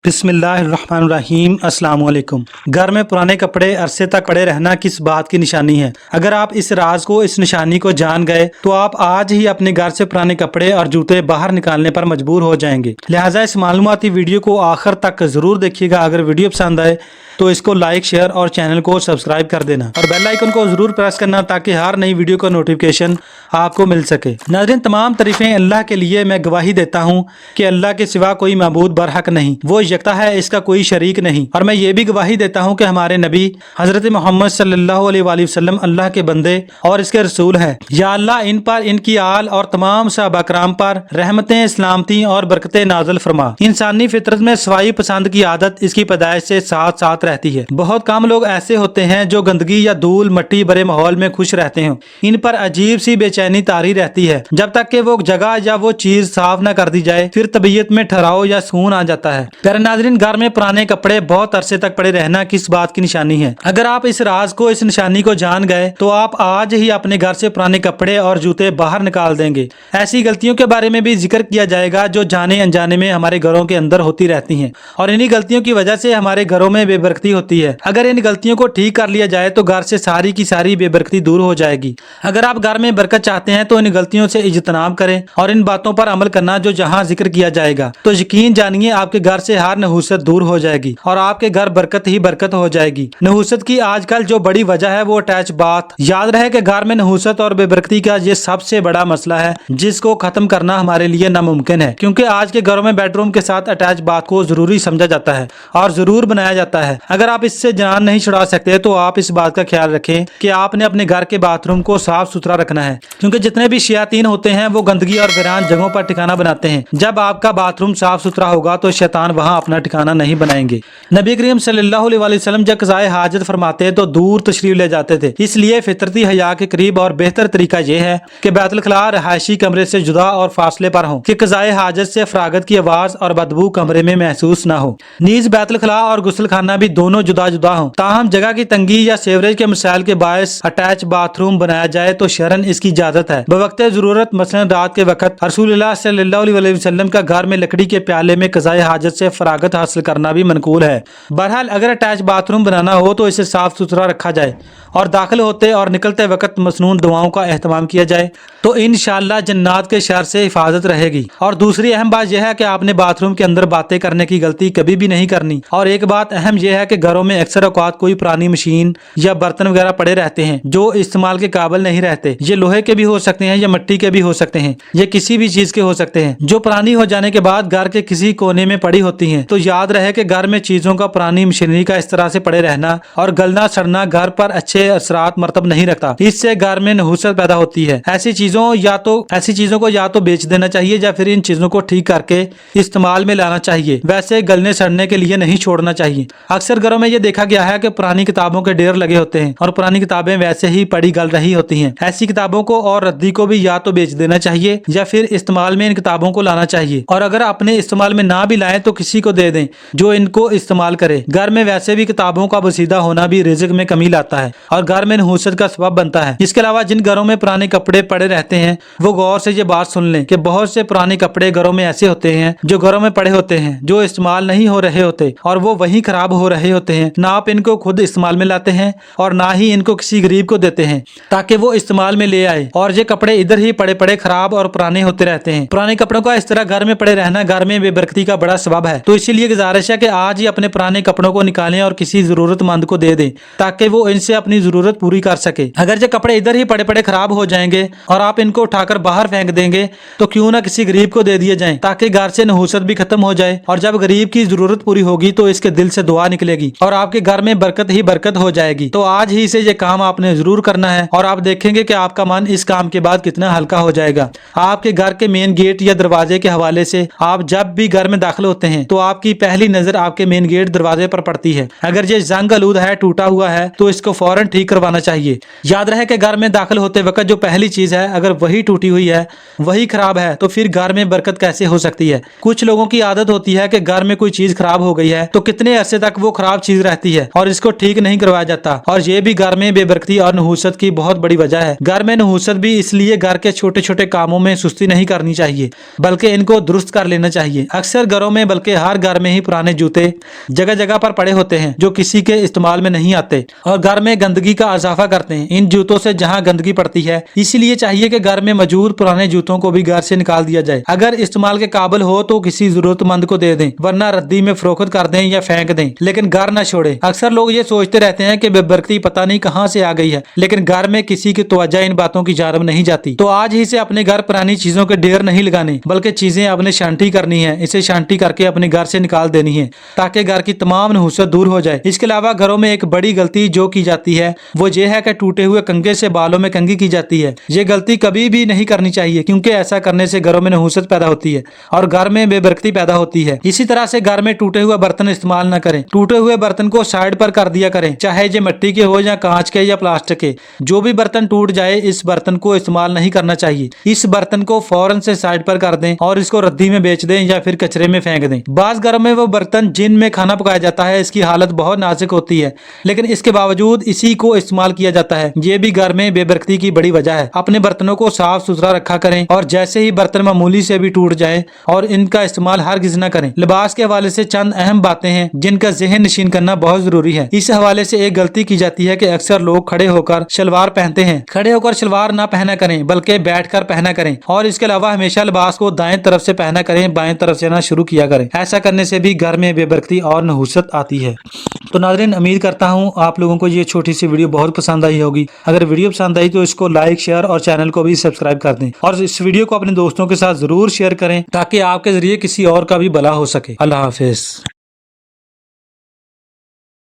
बिस्मिल्लाहिर्रहमानिर्रहीम अस्सलाम वालेकुम। घर में पुराने कपड़े अरसे तक पड़े रहना किस बात की निशानी है? अगर आप इस राज को, इस निशानी को जान गए तो आप आज ही अपने घर से पुराने कपड़े और जूते बाहर निकालने पर मजबूर हो जाएंगे। लिहाजा इस मालूमाती वीडियो को आखिर तक जरूर देखिएगा। अगर वीडियो पसंद आए तो इसको लाइक, शेयर और चैनल को सब्सक्राइब कर देना और बेल आइकन को जरूर प्रेस करना ताकि हर नई वीडियो का नोटिफिकेशन आपको मिल सके। नाज़रीन, तमाम तारीफें अल्लाह के लिए। मैं गवाही देता हूँ कि अल्लाह के सिवा कोई माबूद बरहक नहीं, वो यकता है, इसका कोई शरीक नहीं। और मैं ये भी गवाही देता हूँ कि हमारे नबी हजरत मोहम्मद सल्लल्लाहु अलैहि वसल्लम अल्लाह के बंदे और इसके रसूल हैं। या अल्लाह इन पर, इनकी आल और तमाम सहाबा कराम पर रहमतें, सलामती और बरकतें नाज़िल फरमा। इंसानी फितरत में सवाई पसंद की आदत इसकी पैदाइश से साथ साथ रहती है। बहुत कम लोग ऐसे होते हैं जो गंदगी या धूल मट्टी भरे माहौल में खुश रहते हैं। इन पर अजीब सी बेचैनी तारी रहती है जब तक कि वो जगह या वो चीज साफ न कर दी जाए, फिर तबीयत में ठहराव या सुकून आ जाता है। प्यारे नाज़रीन, घर में पुराने कपड़े बहुत अरसे तक पड़े रहना किस बात की निशानी है? अगर आप इस राज को, इस निशानी को जान गए तो आप आज ही अपने घर से पुराने कपड़े और जूते बाहर निकाल देंगे। ऐसी गलतियों के बारे में भी जिक्र किया जाएगा जो जाने अनजाने में हमारे घरों के अंदर होती रहती हैं और इन्हीं गलतियों की वजह से हमारे घरों में बेबरकती होती है। अगर इन गलतियों को ठीक कर लिया जाए तो घर से सारी की सारी बेबरकती दूर हो जाएगी। अगर आप घर में बरकत चाहते हैं तो इन गलतियों से इज्तनाब करें और इन बातों पर अमल करना जो जहां जिक्र किया जाएगा। तो यकीन जानिए आपके घर से हर नहूसत दूर हो जाएगी और आपके घर बरकत ही बरकत हो जाएगी। नहूसत की आजकल जो बड़ी वजह है वो अटैच बाथ। याद रहे कि घर में नहूसत और बेबरकती का ये सबसे बड़ा मसला है जिसको खत्म करना हमारे लिए नामुमकिन है, क्योंकि आज के घरों में बेडरूम के साथ अटैच बाथ को जरूरी समझा जाता है और जरूर बनाया जाता है। अगर आप इससे जान नहीं छुड़ा सकते तो आप इस बात का ख्याल रखें कि आपने अपने घर के बाथरूम को साफ सुथरा रखना है, क्योंकि जितने भी शैतान होते हैं वो गंदगी और वीरान जगहों पर ठिकाना बनाते हैं। जब आपका बाथरूम साफ सुथरा होगा तो शैतान वहां अपना ठिकाना नहीं बनाएंगे। नबी करीम सल्लल्लाहु अलैहि वसल्लम जब क़ज़ाए हाजत फरमाते तो दूर तशरीफ ले जाते थे। इसलिए फितरती हया के करीब और बेहतर तरीका यह है कि बैतुल खला रहायशी कमरे से जुदा और फासले पर हो कि क़ज़ाए हाजत से फरागत की आवाज और बदबू कमरे में महसूस न हो। नीज बैतुल खला और गुस्ल खाना भी दोनों जुदा जुदा हो। ताहम जगह की तंगी या सेवरेज के मसाइल के बायस अटैच बाथरूम बनाया जाए तो शरन इसकी इजाजत है। बवक्त जरूरत मसलन रात के वक्त रसूलुल्लाह सल्लल्लाहु अलैहि वसल्लम का घर में लकड़ी के प्याले में क़ज़ाए हाजत से फरागत हासिल करना भी मनकूल है। बहरहाल अगर अटैच बाथरूम बनाना हो तो इसे साफ सुथरा रखा जाए और दाखिल होते और निकलते वक्त मसनून दुआओं का एहतमाम किया जाए तो इंशाअल्लाह जन्नात के शर से हिफाजत रहेगी। और दूसरी अहम बात यह है कि आपने बाथरूम के अंदर बातें करने की गलती कभी भी नहीं करनी। और एक बात अहम यह है कि घरों में अक्सर औकात कोई पुरानी मशीन या बर्तन वगैरह पड़े रहते हैं जो इस्तेमाल के काबिल नहीं रहते। ये लोहे के भी हो सकते हैं या मिट्टी के भी हो सकते हैं, ये किसी भी चीज के हो सकते हैं जो पुरानी हो जाने के बाद घर के किसी कोने में पड़ी होती हैं। तो याद रहे कि घर में चीजों का, पुरानी मशीनरी का इस तरह से पड़े रहना और गलना सड़ना घर पर अच्छे असरात मरतब नहीं रखता। इससे घर में नहुसत पैदा होती है। ऐसी चीजों को या तो बेच देना चाहिए या फिर इन चीजों को ठीक करके इस्तेमाल में लाना चाहिए। वैसे गलने सड़ने के लिए नहीं छोड़ना चाहिए। अक्सर घरों में ये देखा गया है कि पुरानी किताबों के ढेर लगे होते हैं और पुरानी किताबें वैसे ही पड़ी गल रही होती हैं। ऐसी किताबों को और रद्दी को भी या तो बेच देना चाहिए या फिर इस्तेमाल में इन किताबों को लाना चाहिए। और अगर अपने इस्तेमाल में ना भी लाएं तो किसी को दे दें जो इनको इस्तेमाल करे। घर में वैसे भी किताबों का बसीदा होना भी रिज़्क में कमी लाता है और घर में नहुसत का सबब बनता है। इसके अलावा जिन घरों में पुराने कपड़े पड़े रहते हैं वो गौर से ये बात सुन लें कि बहुत से पुराने कपड़े घरों में ऐसे होते हैं जो घरों में पड़े होते हैं, जो इस्तेमाल नहीं हो रहे होते और वो वहीं खराब हो रहे होते हैं। ना आप इनको खुद इस्तेमाल में लाते हैं और ना ही इनको किसी गरीब को देते हैं ताकि वो इस्तेमाल में ले आए, और ये कपड़े इधर ही पड़े पड़े खराब और पुराने होते रहते हैं। पुराने कपड़ों का इस तरह घर में पड़े रहना घर में बेबरकती का बड़ा सबब है। तो इसीलिए गुजारिश है कि आज ही अपने पुराने कपड़ों को निकालें और किसी जरूरतमंद को दे दें ताकि वो इनसे अपनी जरूरत पूरी कर सके। अगर ये कपड़े इधर ही पड़े पड़े खराब हो जाएंगे और आप इनको उठाकर बाहर फेंक देंगे तो क्यों ना किसी गरीब को दे दिए जाएं ताकि घर से नहुसत भी खत्म हो जाए। और जब गरीब की जरूरत पूरी होगी तो इसके दिल से दुआ निकलेगी और आपके घर में बरकत ही बरकत हो जाएगी। तो आज ही से ये काम आपने जरूर करना है और आप देखेंगे कि आपका मन इस काम के बाद कितना हल्का हो जाएगा। आपके घर के मेन गेट या दरवाजे के हवाले से आप जब भी घर में दाखिल होते हैं तो आपकी पहली नजर आपके मेन गेट दरवाजे पर पड़ती है। अगर ये जंग आलूद है, टूटा हुआ है तो इसको फौरन ठीक करवाना चाहिए। याद रहे कि घर में दाखिल होते वक्त जो पहली चीज है अगर वही टूटी हुई है, वही खराब है, तो फिर घर में बरकत कैसे हो सकती है। कुछ लोगों की आदत होती है कि घर में कोई चीज खराब हो गई है तो कितने अरसे तक वो खराब चीज रहती है और इसको ठीक नहीं करवाया जाता, और ये भी घर में बेबरकती और नहुसत की बहुत बड़ी वजह है। घर में नहुसत भी इसलिए घर के छोटे छोटे कामों में सुस्ती नहीं करनी चाहिए बल्कि इनको दुरुस्त कर लेना चाहिए। अक्सर घरों में बल्कि हर घर में ही पुराने जूते जगह जगह पर पड़े होते हैं जो किसी के इस्तेमाल में नहीं आते और घर में गंदगी का इजाफा करते हैं। इन जूतों से जहां गंदगी पड़ती है, इसलिए चाहिए कि घर में मौजूद पुराने जूतों को भी घर से निकाल दिया जाए। अगर इस्तेमाल के काबिल हो तो किसी जरूरतमंद को दे दें, वरना रद्दी में फरोख्त कर दें या फेंक दें, लेकिन घर न छोड़े। अक्सर लोग ये सोचते रहते हैं कि बेबरकती पता नहीं कहां से आ गई है, लेकिन घर में किसी की तवज्जो इन बातों की जानब नहीं जाती। तो आज ही से अपने घर पुरानी चीजों के ढेर नहीं लगाने, बल्कि चीजें अपने शांति करनी है, इसे शांति करके अपने घर से निकाल देनी है ताकि घर की तमाम नहुसत दूर हो जाए। इसके अलावा घरों में एक बड़ी गलती जो की जाती है वो ये है कि टूटे हुए कंघे से बालों में कंघी की जाती है। ये गलती कभी भी नहीं करनी चाहिए क्योंकि ऐसा करने से घरों में नहुसत पैदा होती है और घर में बेबरकती पैदा होती है। इसी तरह से घर में टूटे हुए बर्तन इस्तेमाल न करें। टूटे हुए बर्तन को साइड पर कर दिया करें, चाहे ये मिट्टी के हो या कांच के या प्लास्टिक के। जो भी बर्तन टूट जाए इस बर्तन को इस्तेमाल नहीं करना चाहिए। इस बर्तन को फौरन से साइड पर कर दें और इसको रद्दी में बेच दें या फिर कचरे में फेंक दें। बाज घरों में वो बर्तन जिनमें खाना पकाया जाता है इसकी हालत बहुत नाजुक होती है, लेकिन इसके बावजूद इसी को इस्तेमाल किया जाता है। ये भी घर में बेबरकती की बड़ी वजह है। अपने बर्तनों को साफ सुथरा रखा करें और जैसे ही बर्तन मामूली से भी टूट जाए और इनका इस्तेमाल हरगिज़ न करें। लिबास के हवाले से चंद अहम बातें हैं जिनका ज़हन नशीन करना बहुत जरूरी है। इस हवाले से एक गलती की जाती है कि अक्सर लोग खड़े होकर शलवार पहनते हैं। खड़े होकर शलवार ना पहना करें बल्कि बैठकर पहना करें, और इसके अलावा हमेशा लिबास को दाएं तरफ से पहना करें, बाएं तरफ से ना शुरू किया करें। ऐसा करने से भी घर में बेबरकती और नहुसत आती है। तो नाज़रीन, उम्मीद करता हूँ आप लोगों को ये छोटी सी वीडियो बहुत पसंद आई होगी। अगर वीडियो पसंद आई तो इसको लाइक, शेयर और चैनल को भी सब्सक्राइब कर दें और इस वीडियो को अपने दोस्तों के साथ जरूर शेयर करें ताकि आपके जरिए किसी और का भी भला हो सके। अल्लाह हाफिज।